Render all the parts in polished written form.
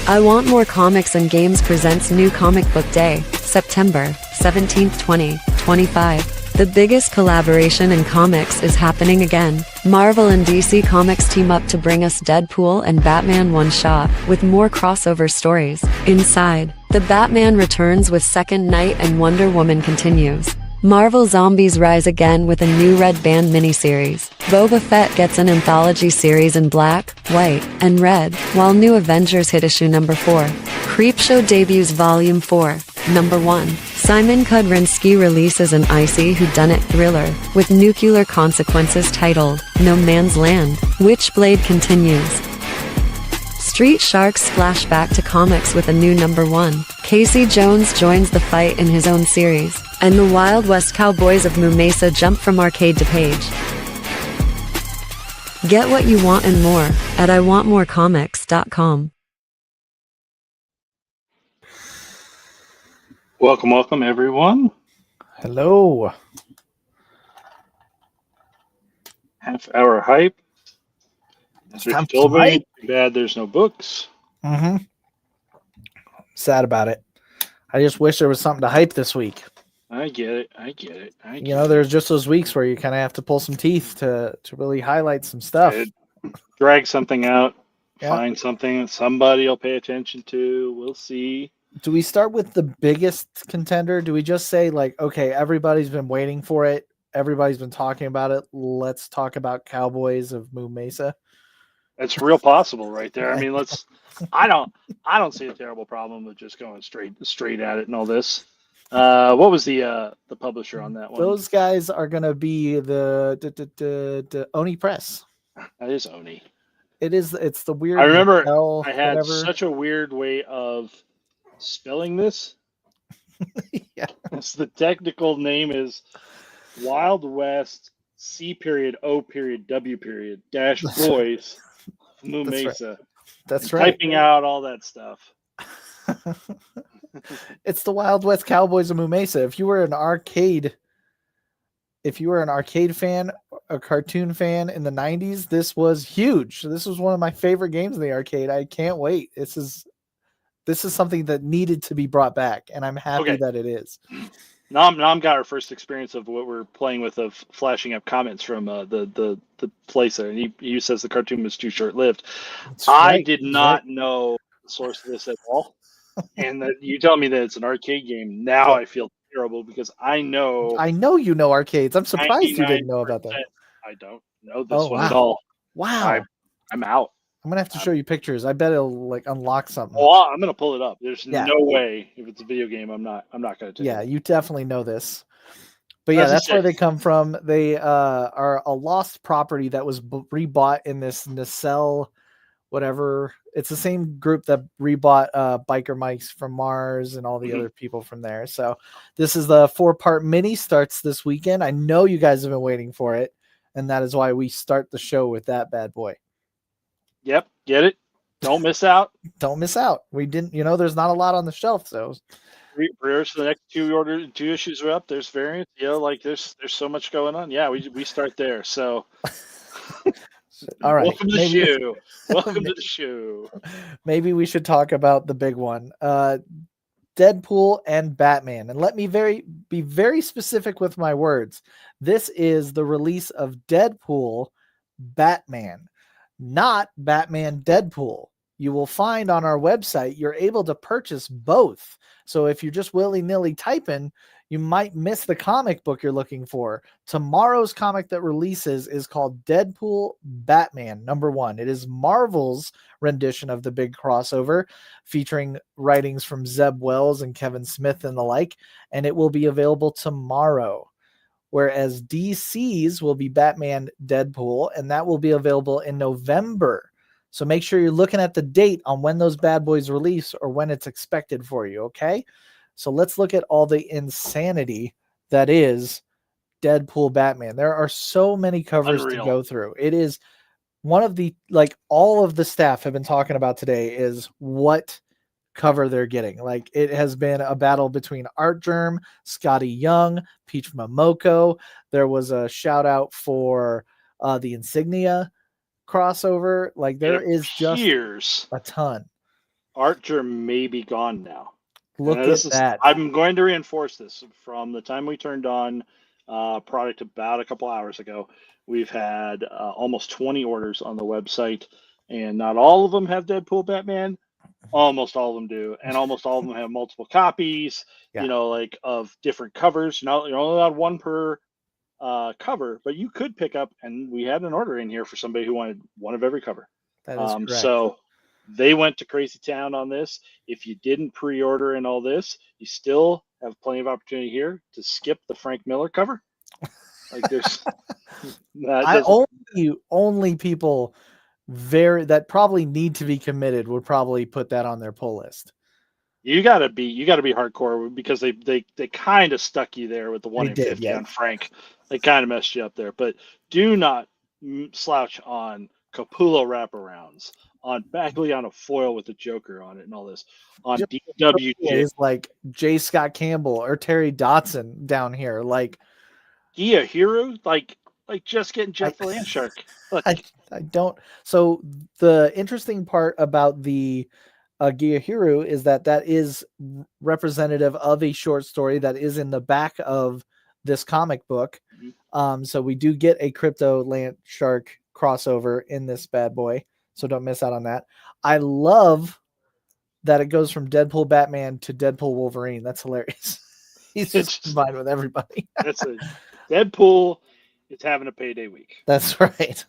I Want More Comics and Games presents New Comic Book Day, September 17th, 2025. The biggest collaboration in comics is happening again. Marvel and DC Comics team up to bring us Deadpool and Batman one-shot, with more crossover stories. Inside, The Batman returns with Second Night and Wonder Woman continues. Marvel Zombies rise again with a new Red Band miniseries. Boba Fett gets an anthology series in black, white, and red, while New Avengers hit issue number 4. Creepshow debuts volume 4, number 1. Simon Kudrinski releases an icy whodunit thriller, with Nuclear Consequences titled No Man's Land. Witchblade continues. Street Sharks splash back to comics with a new number 1. Casey Jones joins the fight in his own series, and the Wild West Cowboys of Moo Mesa jump from arcade to page. Get what you want and more at iwantmorecomics.com. Welcome, everyone. Hello. Half hour hype. As Rich told me, hype. too bad there's no books. Mm-hmm. Sad about it. I just wish there was something to hype this week. I get it. You know, there's just those weeks where you kind of have to pull some teeth to really highlight some stuff. Drag something out, Yeah. find something that somebody will pay attention to. We'll see. Do we start with the biggest contender? Do we just say, like, okay, everybody's been waiting for it. Everybody's been talking about it. Let's talk about Cowboys of Moo Mesa. That's real possible right there. I mean, I don't see a terrible problem with just going straight at it and all this. What was the publisher on that one? Those guys are going to be the Oni Press. That is Oni. It's the weird. I remember Mattel, I had whatever. such a weird way of spelling this. Yeah. The technical name is Wild West C.O.W. dash boys Moo That's Mesa. Right. That's right. Typing out all that stuff. It's the Wild West Cowboys of Moo Mesa. If you were an arcade fan, a cartoon fan in the 90s, this was huge. This was one of my favorite games in the arcade. I can't wait. This is something that needed to be brought back, and I'm happy that it is. Nam got our first experience of what we're playing with, of flashing up comments from the place there, and he says the cartoon was too short-lived. I did not know the source of this at all, and that you tell me that it's an arcade game. Now I feel terrible because I know you know arcades. I'm surprised you didn't know about that. I don't know this one at all. Wow. I'm out. I'm gonna have to show you pictures. I bet it'll like unlock something. Well, I'm gonna pull it up. There's no way, if it's a video game, I'm not gonna take it. Yeah, you definitely know this. But yeah, that's where they come from. They are a lost property that was rebought in this Nacelle, whatever. It's the same group that rebought Biker Mikes from Mars and all the other people from there. So this is the 4-part mini, starts this weekend. I know you guys have been waiting for it, and that is why we start the show with that bad boy. Yep, get it. Don't miss out. Don't miss out. We didn't, there's not a lot on the shelf, so pre-orders for the next two issues are up. There's variants, there's so much going on. Yeah, we start there. So all right. Welcome to the show. Welcome to the show. Maybe we should talk about the big one. Deadpool and Batman. And let me be very specific with my words. This is the release of Deadpool Batman, not Batman Deadpool. You will find on our website, you're able to purchase both. So if you're just willy-nilly typing, you might miss the comic book you're looking for. Tomorrow's comic that releases is called Deadpool Batman #1. It is Marvel's rendition of the big crossover, featuring writings from Zeb Wells and Kevin Smith and the like, and it will be available tomorrow. Whereas DC's will be Batman Deadpool, and that will be available in November. So make sure you're looking at the date on when those bad boys release or when it's expected for you, okay? So let's look at all the insanity that is Deadpool Batman. There are so many covers to go through. It is one of the, all of the staff have been talking about today is what cover they're getting. Like, it has been a battle between Artgerm, Scotty Young, Peach Momoko. There was a shout out for the Insignia crossover. Like, there is just a ton. Archer may be gone now. Look at that. I'm going to reinforce this from the time we turned on product about a couple hours ago. We've had almost 20 orders on the website, and not all of them have Deadpool Batman. Almost all of them do, and almost all of them have multiple copies. Yeah. Like of different covers. You're only allowed one per cover, but you could pick up. And we had an order in here for somebody who wanted one of every cover. That is correct. So they went to crazy town on this. If you didn't pre-order and all this, you still have plenty of opportunity here to skip the Frank Miller cover. Like there's only people that probably need to be committed would probably put that on their pull list. You gotta be hardcore because they kind of stuck you there with the 1 in 50 on Frank. They kind of messed you up there, but do not slouch on Capullo wraparounds, on Bagley on a foil with the Joker on it and all this, on DWJ like J. Scott Campbell or Terry Dotson down here, like Gia Hero, like just getting Jeff Landshark. I don't. So the interesting part about the Giahiru is that is representative of a short story that is in the back of this comic book. Mm-hmm. So we do get a Crypto Landshark crossover in this bad boy. So don't miss out on that. I love that it goes from Deadpool Batman to Deadpool Wolverine. That's hilarious. He's just combined with everybody. That's a Deadpool. It's having a payday week. That's right.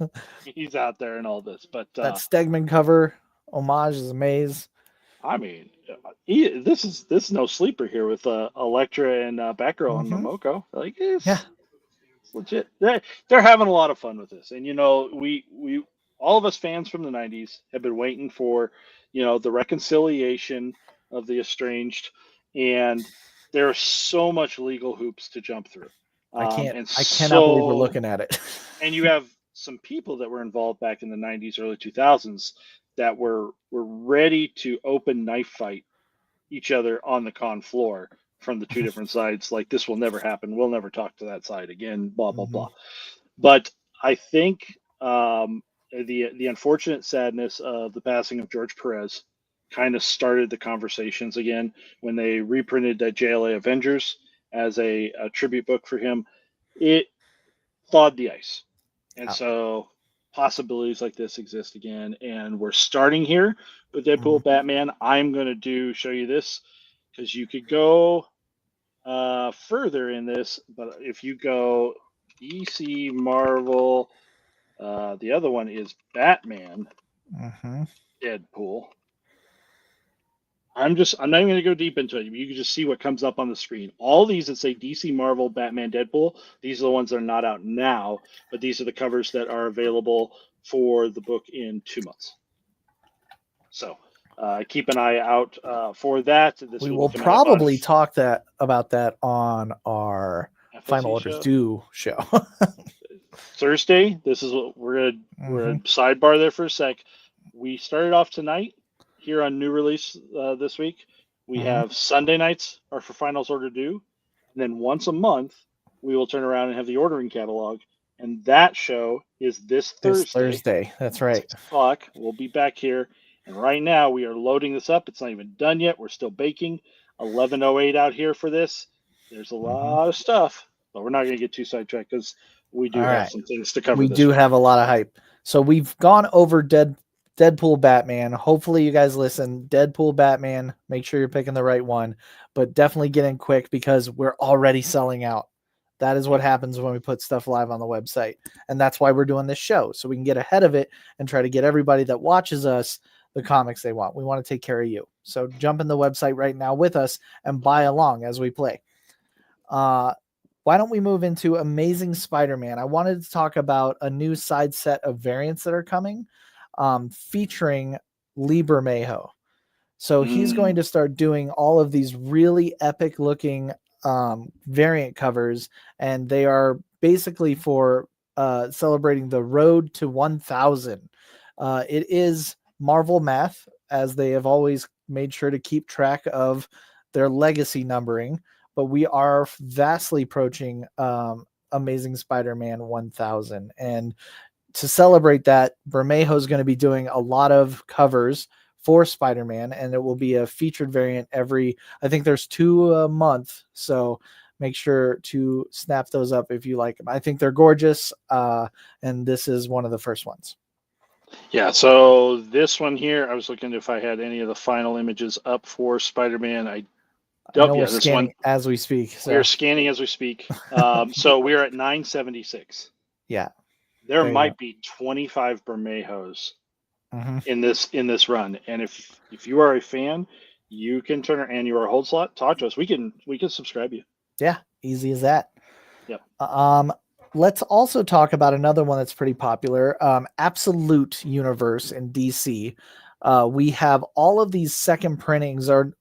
He's out there and all this, but that Stegman cover homage is amazing. I mean, this is no sleeper here with Elektra and Batgirl and Momoko. Like, it's legit. They're having a lot of fun with this, and we all of us fans from the '90s have been waiting for the reconciliation of the estranged, and there's so much legal hoops to jump through. I cannot believe we're looking at it. And you have some people that were involved back in the 90s, early 2000s that were ready to open knife fight each other on the con floor from the two different sides. Like, this will never happen. We'll never talk to that side again, blah, blah, blah. But I think the unfortunate sadness of the passing of George Perez kind of started the conversations again when they reprinted that JLA Avengers as a tribute book for him. It thawed the ice. And so possibilities like this exist again. And we're starting here with Deadpool Batman. I'm going to show you this because you could go further in this. But if you go DC, Marvel, the other one is Batman, Deadpool. I'm not even going to go deep into it. You can just see what comes up on the screen. All these that say DC, Marvel, Batman, Deadpool, these are the ones that are not out now, but these are the covers that are available for the book in 2 months. So keep an eye out for that. We will probably talk about that on our FSC Final Orders Due show. Thursday, this is what we're going to sidebar there for a sec. We started off tonight here on new release this week. We have Sunday nights are for Finals Order Due, and then once a month we will turn around and have the ordering catalog, and that show is this Thursday. That's right. 6 o'clock. We'll be back here, and right now we are loading this up. It's not even done yet. We're still baking. 11:08 out here for this. There's a lot of stuff, but we're not going to get too sidetracked because we do have some things to cover. We do have a lot of hype. So we've gone over Deadpool Batman. Hopefully you guys listen. Deadpool Batman. Make sure you're picking the right one, but definitely get in quick because we're already selling out. That is what happens when we put stuff live on the website. And that's why we're doing this show. So we can get ahead of it and try to get everybody that watches us the comics they want. We want to take care of you. So jump in the website right now with us and buy along as we play. Why don't we move into Amazing Spider-Man? I wanted to talk about a new side set of variants that are coming. Featuring Lee Bermejo. So he's going to start doing all of these really epic looking variant covers, and they are basically for celebrating the road to 1,000. It is Marvel math, as they have always made sure to keep track of their legacy numbering, but we are vastly approaching Amazing Spider-Man 1,000. And to celebrate that, Bermejo is going to be doing a lot of covers for Spider-Man, and it will be a featured variant I think there's 2 a month. So make sure to snap those up if you like them. I think they're gorgeous. And this is one of the first ones. Yeah, so this one here, I was looking if I had any of the final images up for Spider-Man. I know we're this scanning one as we speak. So. We are scanning as we speak. So we're at 976. Yeah. There might be 25 Bermejos in this run. And if you are a fan, you can turn and you are a hold slot, talk to us. We can subscribe you. Yeah, easy as that. Yep. Let's also talk about another one that's pretty popular, Absolute Universe in DC. We have all of these second printings, or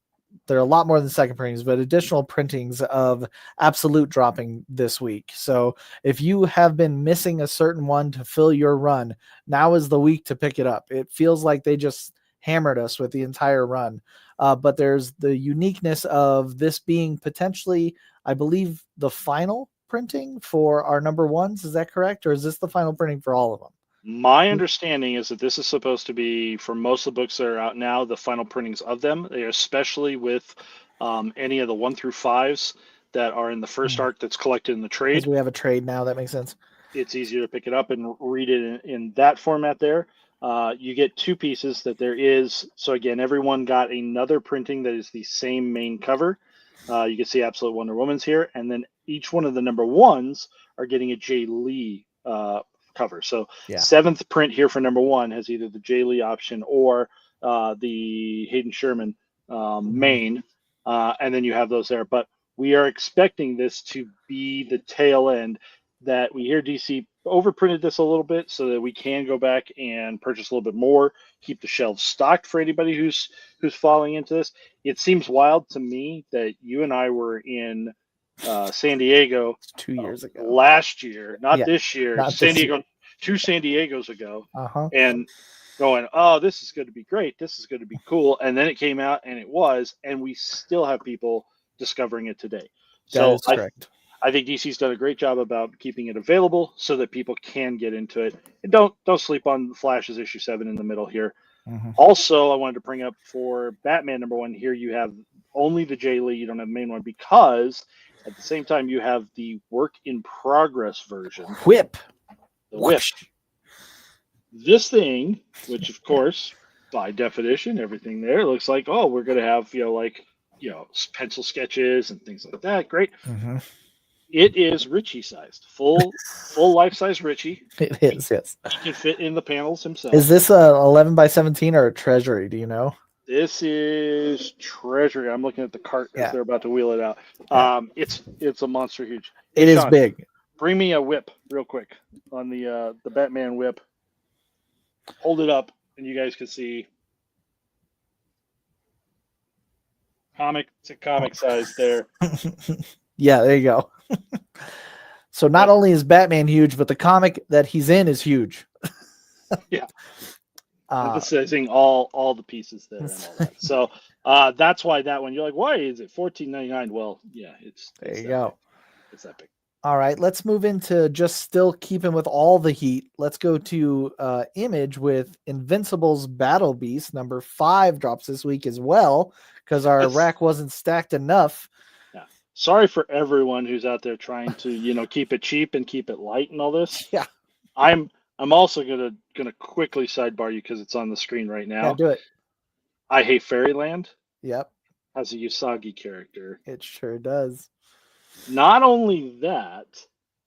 there are a lot more than second printings, but additional printings of Absolute dropping this week. So if you have been missing a certain one to fill your run, now is the week to pick it up. It feels like they just hammered us with the entire run. But there's the uniqueness of this being potentially, I believe, the final printing for our number ones. Is that correct? Or is this the final printing for all of them? My understanding is that this is supposed to be, for most of the books that are out now, the final printings of them. They are especially with any of the 1 through 5s that are in the first arc that's collected in the trade. Because we have a trade now, that makes sense. It's easier to pick it up and read it in that format there. You get 2 pieces that there is. So again, everyone got another printing that is the same main cover. You can see Absolute Wonder Woman's here. And then each one of the number ones are getting a Jay Lee cover. So 7th print here for number 1 has either the Jay Lee option or the Hayden Sherman main. And then you have those there. But we are expecting this to be the tail end, that we hear DC overprinted this a little bit so that we can go back and purchase a little bit more, keep the shelves stocked for anybody who's falling into this. It seems wild to me that you and I were in San Diego 2 years ago, last year, not this year, not San this Diego, year. 2 San Diegos ago, and going, oh, this is going to be great. This is going to be cool. And then it came out and it was, and we still have people discovering it today. That is correct. I think DC's done a great job about keeping it available so that people can get into it. And don't sleep on Flash's issue 7 in the middle here. Also, I wanted to bring up for Batman number 1 here, you have only the Jay Lee, you don't have the main one, because at the same time you have the work in progress version. Whip. The whip. This thing, which of course, by definition, everything there looks like, oh, we're going to have, pencil sketches and things like that. Great. It is Richie sized, full life-size Richie. It is, yes. He can fit in the panels himself. Is this a 11 by 17 or a Treasury? Do you know? This is Treasury. I'm looking at the cart as they're about to wheel it out. It's a monster huge. It is big. Bring me a whip real quick on the Batman whip. Hold it up, and you guys can see comic size there. Yeah, there you go. So not only is Batman huge, but the comic that he's in is huge. Yeah. Emphasizing all the pieces there and all that. So that's why that one, you're like, why is it $14.99? Well, yeah, it's there you go. It's that big. All right, let's move into just still keeping with all the heat. Let's go to Image with Invincible's Battle Beast. Number 5 drops this week as well because our rack wasn't stacked enough. Yeah. Sorry for everyone who's out there trying to, keep it cheap and keep it light and all this. Yeah. I'm also gonna quickly sidebar you because it's on the screen right now. Yeah, do it. I Hate Fairyland. Yep. Has a Usagi character. It sure does. Not only that,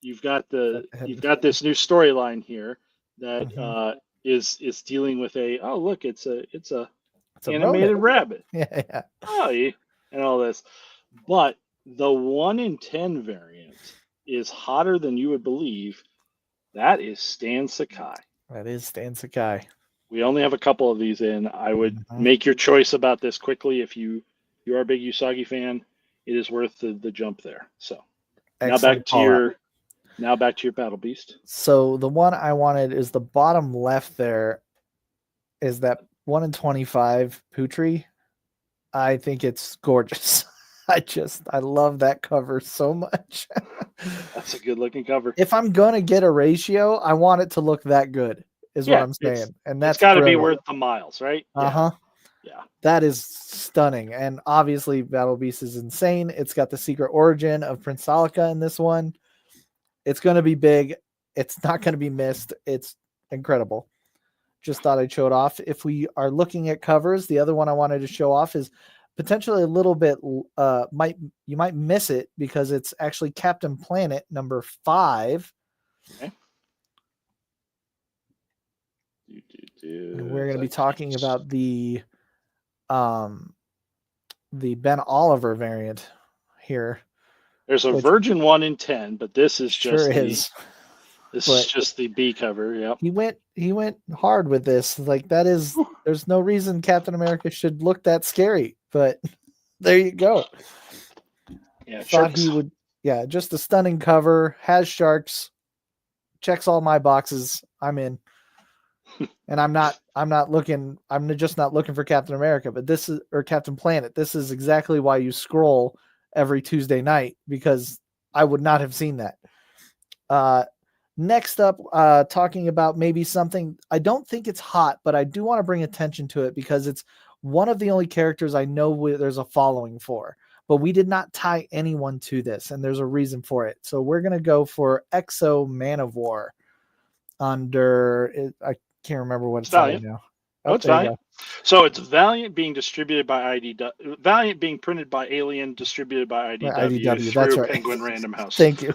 you've got this new storyline here that is dealing with it's a animated rabbit. Yeah. Oh, and all this, but the 1 in 10 variant is hotter than you would believe. That is Stan Sakai. That is Stan Sakai. We only have a couple of these in. I would make your choice about this quickly if you are a big Usagi fan. It is worth the jump there. So now back to your Battle Beast. So the one I wanted is the bottom left there. Is that 1 in 25 Putri? I think it's gorgeous. I love that cover so much. That's a good looking cover. If I'm gonna get a ratio, I want it to look that good. Is what I'm saying, and that's got to be worth the miles, right? Yeah. Yeah. That is stunning. And obviously Battle Beast is insane. It's got the secret origin of Prince Salika in this one. It's going to be big. It's not going to be missed. It's incredible. Just thought I'd show it off. If we are looking at covers, the other one I wanted to show off is potentially a little bit you might miss it because it's actually Captain Planet number 5. Okay. We're going to be talking about the Ben Oliver variant here. There's a Virgin 1 in 10, but this is just This is just the B cover. Yep. He went hard with this. Like that is there's no reason Captain America should look that scary, but there you go. Yeah, thought he would. Yeah, just a stunning cover. Has sharks. Checks all my boxes. I'm in. And I'm just not looking for Captain America, but this is, or Captain Planet. This is exactly why you scroll every Tuesday night, because I would not have seen that. Next up, talking about maybe something, I don't think it's hot, but I do want to bring attention to it because it's one of the only characters I know there's a following for, but we did not tie anyone to this, and there's a reason for it. So we're going to go for Exo Man of War under, I can't remember what it's Valiant now. Oh, it's Valiant. So it's Valiant being distributed by IDW, Valiant being printed by Alien, distributed by IDW, through that's right. Penguin Random House. Thank you.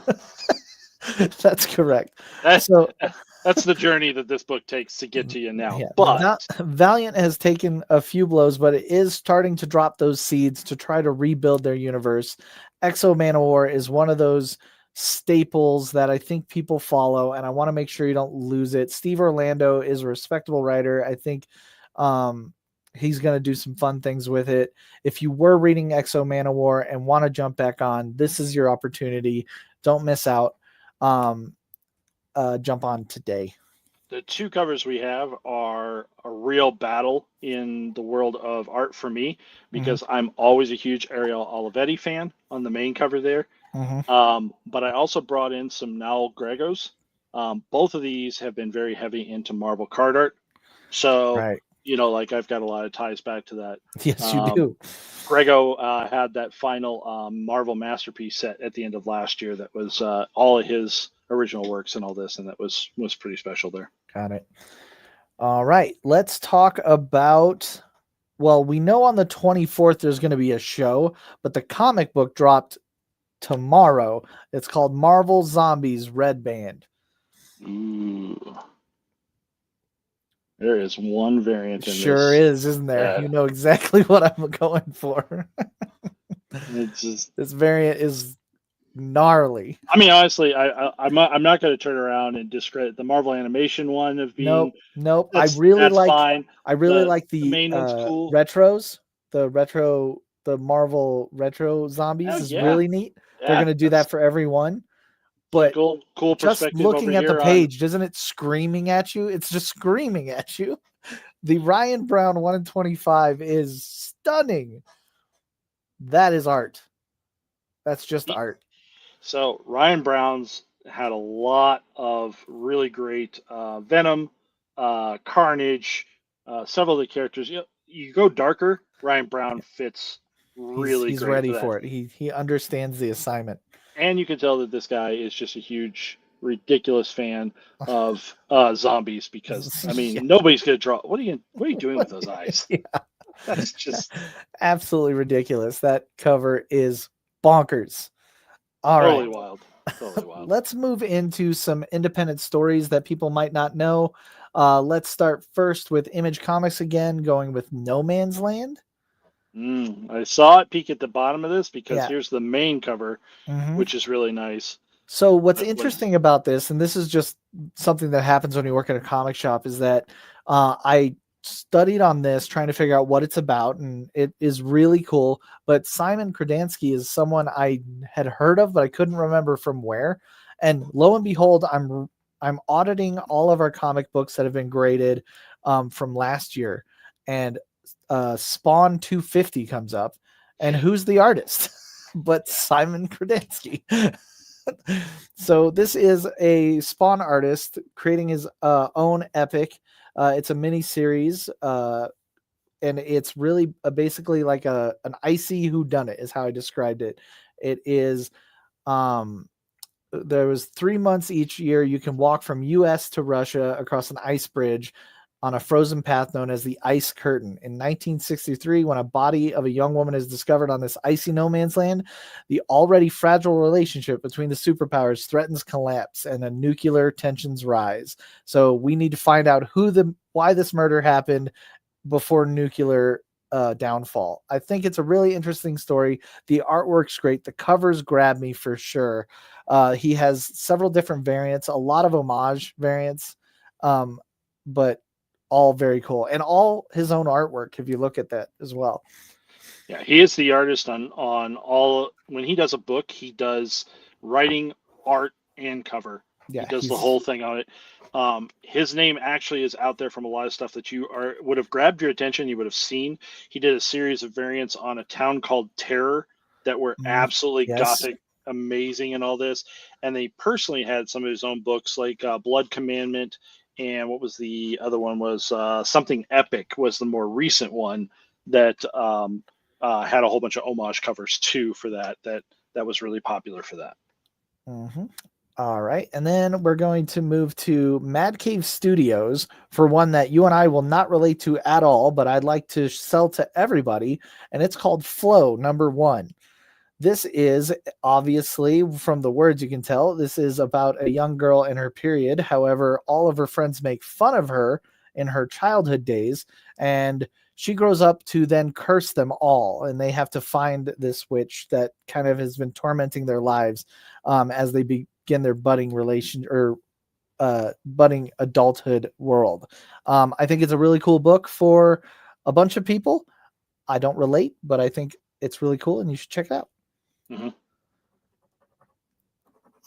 That's correct. That's the journey that this book takes to get to you now. Yeah, but Valiant has taken a few blows, but it is starting to drop those seeds to try to rebuild their universe. Exo Man of War is one of those staples that I think people follow, and I want to make sure you don't lose it. Steve Orlando is a respectable writer. I think he's going to do some fun things with it. If you were reading Exo Man of War and want to jump back on, this is your opportunity. Don't miss out. Jump on today. The two covers we have are a real battle in the world of art for me, because I'm always a huge Ariel Olivetti fan on the main cover there. But I also brought in some Noel Gregos. Both of these have been very heavy into Marvel card art. So, like I've got a lot of ties back to that. Yes, you do. Grego had that final Marvel Masterpiece set at the end of last year that was all of his original works and all this, and that was pretty special there. Got it. All right, let's talk about, well, we know on the 24th there's going to be a show, but the comic book dropped tomorrow. It's called Marvel Zombies Red Band. Ooh. There is one variant in sure this. Isn't there? Yeah. You know exactly what I'm going for. It's just, this variant is gnarly. I mean, honestly, I'm not going to turn around and discredit the Marvel Animation one of being. Nope. I really like. Fine. I really like the main one's cool. Retros. The Marvel retro zombies is really neat. Yeah, they're going to do that for everyone. But cool just perspective. Looking at the page, doesn't it screaming at you? It's just screaming at you. The Ryan Brown 1 in 25 is stunning. That is art. That's just art. So Ryan Brown's had a lot of really great Venom, Carnage, several of the characters. You go darker, Ryan Brown fits really he's great. Ready for it. He understands the assignment. And you can tell that this guy is just a huge, ridiculous fan of zombies, because I mean nobody's gonna draw. What are you doing with those eyes? Yeah. That's just absolutely ridiculous. That cover is bonkers. All totally right. Wild. Totally wild. Let's move into some independent stories that people might not know. Let's start first with Image Comics again, going with No Man's Land. I saw it peek at the bottom of this because here's the main cover, which is really nice. So what's interesting about this, and this is just something that happens when you work at a comic shop, is that I studied on this trying to figure out what it's about, and it is really cool. But Simon Kradansky is someone I had heard of, but I couldn't remember from where. And lo and behold, I'm auditing all of our comic books that have been graded from last year, and Spawn 250 comes up, and who's the artist but Simon Kradansky. So this is a Spawn artist creating his own epic. It's a mini series, and it's really basically like an icy whodunit is how I described it. It is there was 3 months each year you can walk from US to Russia across an ice bridge on a frozen path known as the Ice Curtain. In 1963, when a body of a young woman is discovered on this icy no man's land, the already fragile relationship between the superpowers threatens collapse and the nuclear tensions rise. So we need to find out why this murder happened before nuclear downfall. I think it's a really interesting story. The artwork's great. The covers grab me for sure. He has several different variants, a lot of homage variants, but all very cool, and all his own artwork if you look at that as well. Yeah, he is the artist on all. When he does a book, he does writing, art, and cover. Yeah, he does the whole thing on it. His name actually is out there from a lot of stuff that would have grabbed your attention. You would have seen. He did a series of variants on a town called Terror that were absolutely gothic, amazing, and all this. And they personally had some of his own books, like Blood Commandment. And what was the other one? Was Something Epic was the more recent one that had a whole bunch of homage covers too for that was really popular for that. Mm-hmm. All right, and then we're going to move to Mad Cave Studios for one that you and I will not relate to at all, but I'd like to sell to everybody, and it's called Flow #1. This is obviously, from the words you can tell, this is about a young girl in her period. However, all of her friends make fun of her in her childhood days, and she grows up to then curse them all, and they have to find this witch that kind of has been tormenting their lives as they begin their budding budding adulthood world. I think it's a really cool book for a bunch of people. I don't relate, but I think it's really cool, and you should check it out. Mm-hmm.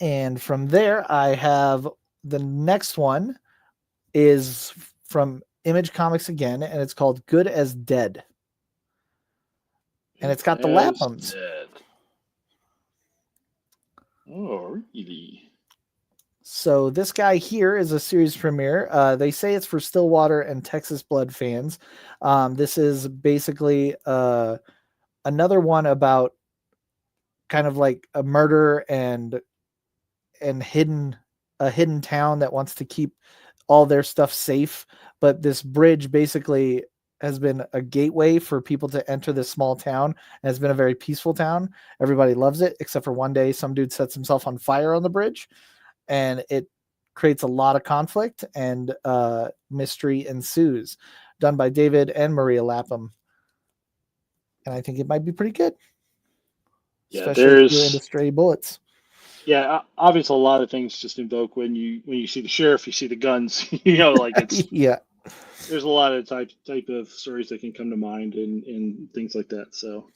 And from there, I have the next one is from Image Comics again, and it's called Good as Dead. And it's got the Laphams. Oh, really? So this guy here is a series premiere. They say it's for Stillwater and Texas Blood fans. This is basically another one about kind of like a murder and a hidden town that wants to keep all their stuff safe. But this bridge basically has been a gateway for people to enter this small town, and it's been a very peaceful town. Everybody loves it, except for one day some dude sets himself on fire on the bridge, and it creates a lot of conflict, and mystery ensues. Done by David and Maria Lapham. And I think it might be pretty good. Yeah, especially if you're into stray bullets. Yeah, obviously a lot of things just invoke when you see the sheriff, you see the guns, like it's yeah. There's a lot of type of stories that can come to mind and things like that. So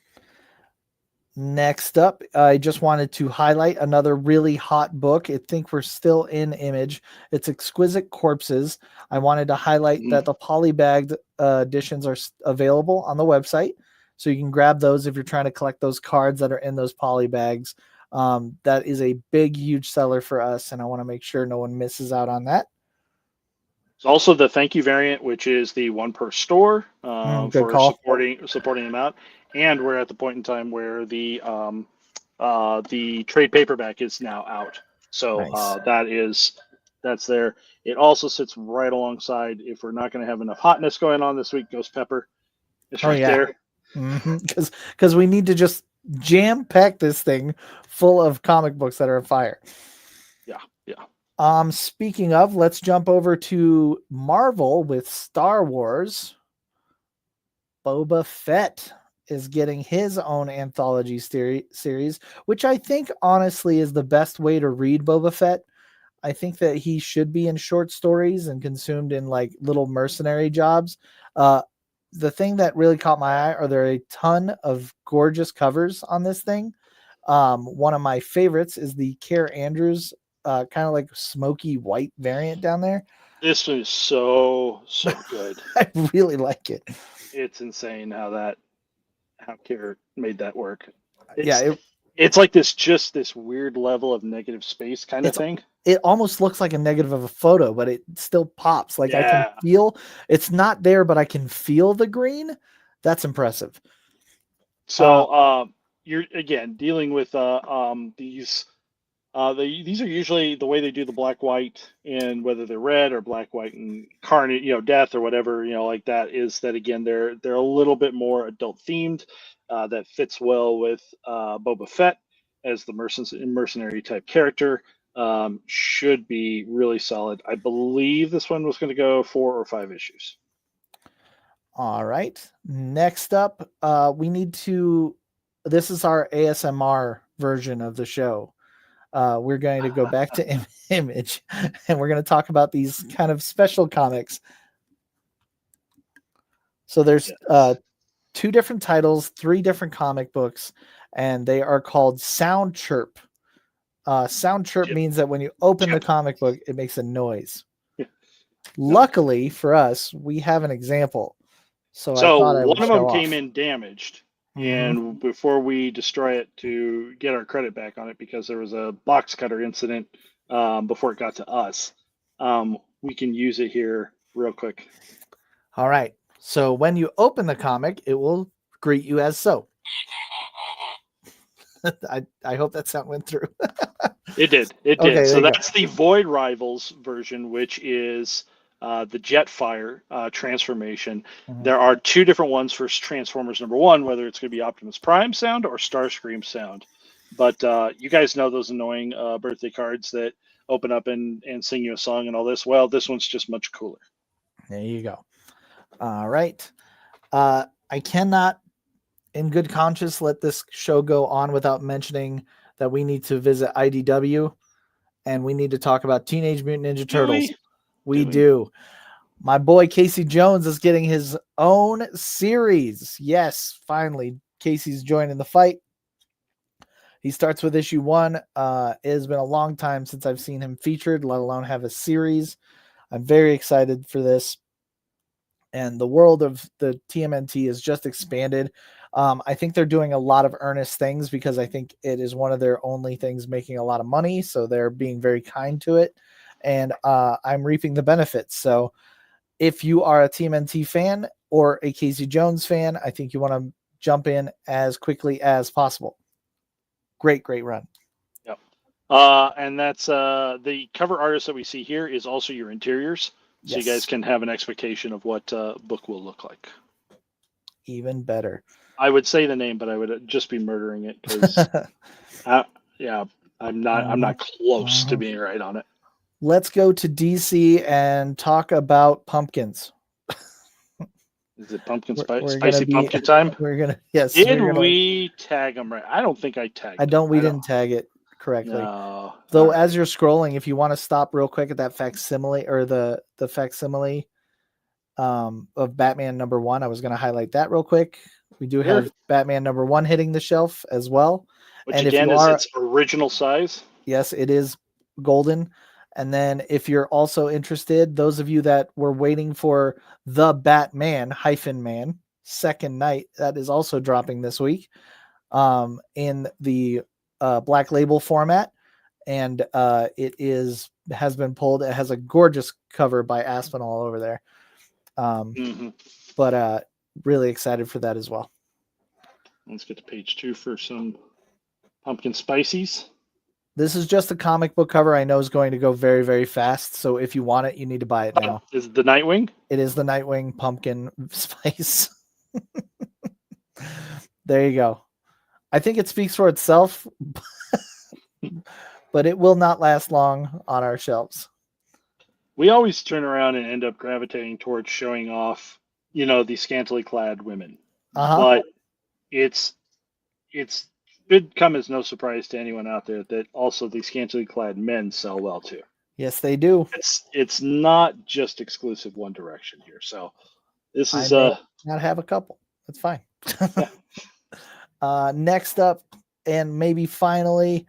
next up, I just wanted to highlight another really hot book. I think we're still in Image. It's Exquisite Corpses. I wanted to highlight that the polybagged editions are available on the website. So you can grab those if you're trying to collect those cards that are in those poly bags. That is a big, huge seller for us, and I want to make sure no one misses out on that. There's also the thank you variant, which is the one per store for supporting them out. And we're at the point in time where the trade paperback is now out. So nice. That's there. It also sits right alongside, if we're not going to have enough hotness going on this week, Ghost Pepper. It's right there. Because we need to just jam pack this thing full of comic books that are on fire. Yeah. Speaking of, let's jump over to Marvel with Star Wars. Boba Fett is getting his own anthology series, which I think honestly is the best way to read Boba Fett. I think that he should be in short stories and consumed in like little mercenary jobs. The thing that really caught my eye are there a ton of gorgeous covers on this thing. One of my favorites is the Care Andrews, kind of like smoky white variant down there. This is so good. I really like it. It's insane how Care made that work. It's like this weird level of negative space kind of thing. it almost looks like a negative of a photo, but it still pops. Like I can Yeah. feel it's not there, but I can feel the green. That's impressive. So you're again dealing with these. These are usually the way they do the black white, and whether they're red or black white and carnage, death or whatever, like that, is that again they're a little bit more adult themed. That fits well with Boba Fett as the mercenary type character. Should be really solid. I believe this one was going to go 4 or 5 issues. All right. Next up, we need to. This is our ASMR version of the show. We're going to go back to Image, and we're going to talk about these kind of special comics. So there's 2 different titles, 3 different comic books, and they are called Sound Chirp. Sound Chirp means that when you open the comic book, it makes a noise. Luckily for us, we have an example. So I thought I would one of them show came off. in damaged. And before we destroy it to get our credit back on it, because there was a box cutter incident before it got to us, we can use it here real quick. All right. So when you open the comic, it will greet you as so. I hope that sound went through. It did. It did. Okay, So that's the Void Rivals version, which is the Jetfire transformation. There are 2 different ones for Transformers number 1, whether it's going to be Optimus Prime sound or Starscream sound. But you guys know those annoying birthday cards that open up and sing you a song and all this. Well, this one's just much cooler. There you go. All right. I cannot, in good conscience, let this show go on without mentioning that we need to visit IDW and we need to talk about Teenage Mutant Ninja Turtles. We do. My boy Casey Jones is getting his own series. Yes, finally, Casey's joining the fight. He starts with issue 1. It has been a long time since I've seen him featured, let alone have a series. I'm very excited for this. And the world of the TMNT is just expanded. I think they're doing a lot of earnest things because I think it is one of their only things making a lot of money. So they're being very kind to it. And I'm reaping the benefits. So if you are a TMNT fan or a Casey Jones fan, I think you want to jump in as quickly as possible. Great run. Yep. And that's the cover artist that we see here is also your interiors. So you guys can have an expectation of what book will look like. Even better. I would say the name, but I would just be murdering it because, I'm not close to being right on it. Let's go to DC and talk about pumpkins. Is it pumpkin spicy pumpkin time? We're gonna Did we tag them right? I don't think I tagged. We didn't tag it correctly. No. Though as you're scrolling, if you want to stop real quick at that facsimile or the facsimile of Batman number 1, I was going to highlight that real quick. We do have Batman number 1 hitting the shelf as well. Which and again is its original size. Yes, it is golden. And then if you're also interested, those of you that were waiting for the Batman -man Second Night, that is also dropping this week in the Black Label format. And it has been pulled. It has a gorgeous cover by Aspinall over there. But really excited for that as well. Let's get to page 2 for some pumpkin spices. This is just a comic book cover I know is going to go very, very fast. So if you want it, you need to buy it now. Is it the Nightwing? It is the Nightwing pumpkin spice. There you go. I think it speaks for itself, but it will not last long on our shelves. We always turn around and end up gravitating towards showing off, the scantily clad women. But it's should come as no surprise to anyone out there that also the scantily clad men sell well too. Yes, they do. It's not just exclusive one direction here. So this is not have a couple. That's fine. Next up, and maybe finally,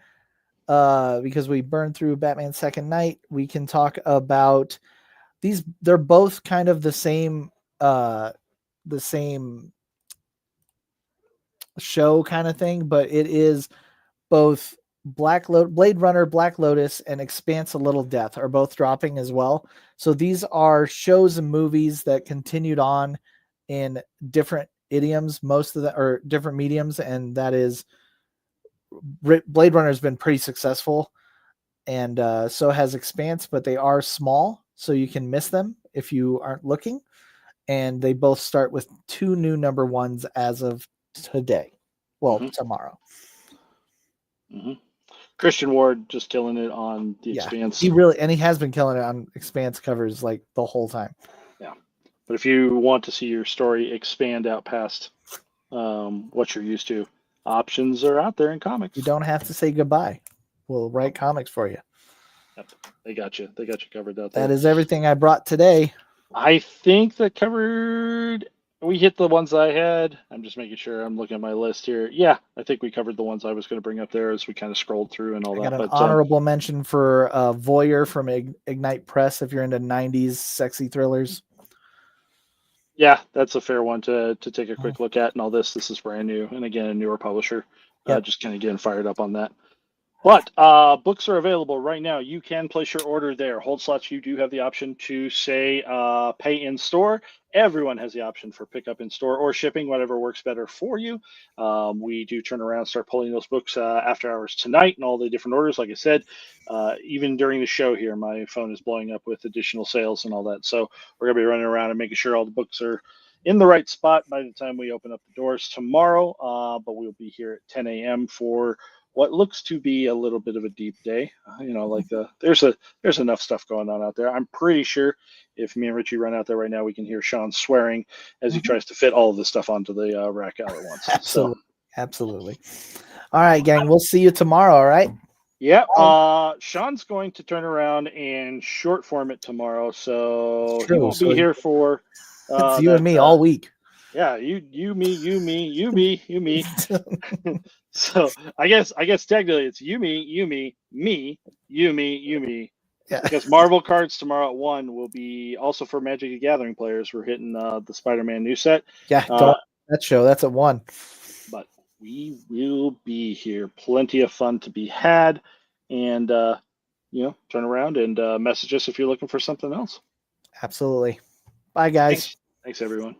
because we burned through Batman Second Night, we can talk about these. They're both kind of the same show kind of thing, but it is both Blade Runner, Black Lotus, and Expanse: A Little Death are both dropping as well. So these are shows and movies that continued on in different idioms, most of the or different mediums, and that is Blade Runner has been pretty successful, and so has Expanse, but they are small, so you can miss them if you aren't looking. And they both start with 2 new number 1s as of today. Well, tomorrow. Mm-hmm. Christian Ward just killing it on the Expanse. He has been killing it on Expanse covers like the whole time. Yeah. But if you want to see your story expand out past what you're used to, options are out there in comics. You don't have to say goodbye. We'll write comics for you. Yep. They got you covered out there. That is everything I brought today. I think that covered. We hit the ones I had. I'm just making sure I'm looking at my list here. Yeah, I think we covered the ones I was going to bring up there as we kind of scrolled through and all that. I got an honorable mention for Voyeur from Ignite Press if you're into 90s sexy thrillers. Yeah, that's a fair one to take a quick look at. And all this is brand new. And again, a newer publisher. Just kind of getting fired up on that. But books are available right now. You can place your order there. Hold slots, you do have the option to say pay in store. Everyone has the option for pickup in store or shipping, whatever works better for you. We do turn around and start pulling those books after hours tonight and all the different orders. Like I said, even during the show here, my phone is blowing up with additional sales and all that. So we're going to be running around and making sure all the books are in the right spot by the time we open up the doors tomorrow. But we'll be here at 10 a.m. for what looks to be a little bit of a deep day. There's enough stuff going on out there. I'm pretty sure if me and Richie run out there right now, we can hear Sean swearing as he tries to fit all of this stuff onto the rack out at once. Absolutely. All right, gang. We'll see you tomorrow. All right. Yeah. Sean's going to turn around and short form it tomorroo, so he won't be here for. It's you and me all week. Yeah, you, me. So I guess technically it's you, me, you, me, you, me. Yeah. Because Marvel cards tomorrow at 1 will be also for Magic the Gathering players. We're hitting the Spider-Man new set. Yeah, that show. That's at 1. But we will be here. Plenty of fun to be had. And, turn around and message us if you're looking for something else. Absolutely. Bye, guys. Thanks everyone.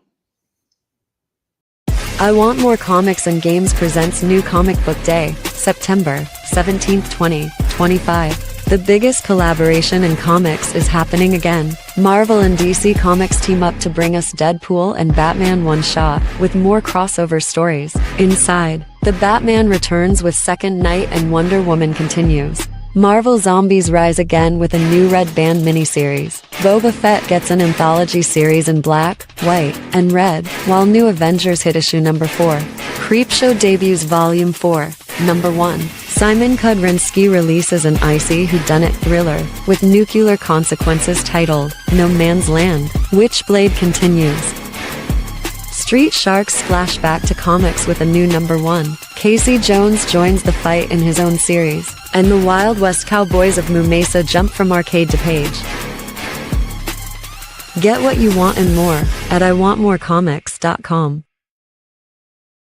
I Want More Comics and Games presents New Comic Book Day, September 17th, 2025. The biggest collaboration in comics is happening again. Marvel and DC Comics team up to bring us Deadpool and Batman one-shot, with more crossover stories. Inside, The Batman returns with Second Night and Wonder Woman continues. Marvel Zombies rise again with a new Red Band miniseries. Boba Fett gets an anthology series in black, white, and red, while New Avengers hit issue number 4. Creepshow debuts volume 4, number 1. Simon Kudrinski releases an icy whodunit thriller, with Nuclear Consequences titled No Man's Land. Witchblade continues. Street Sharks splash back to comics with a new number 1. Casey Jones joins the fight in his own series, and the Wild West Cowboys of Moo Mesa jump from arcade to page. Get what you want and more at iwantmorecomics.com.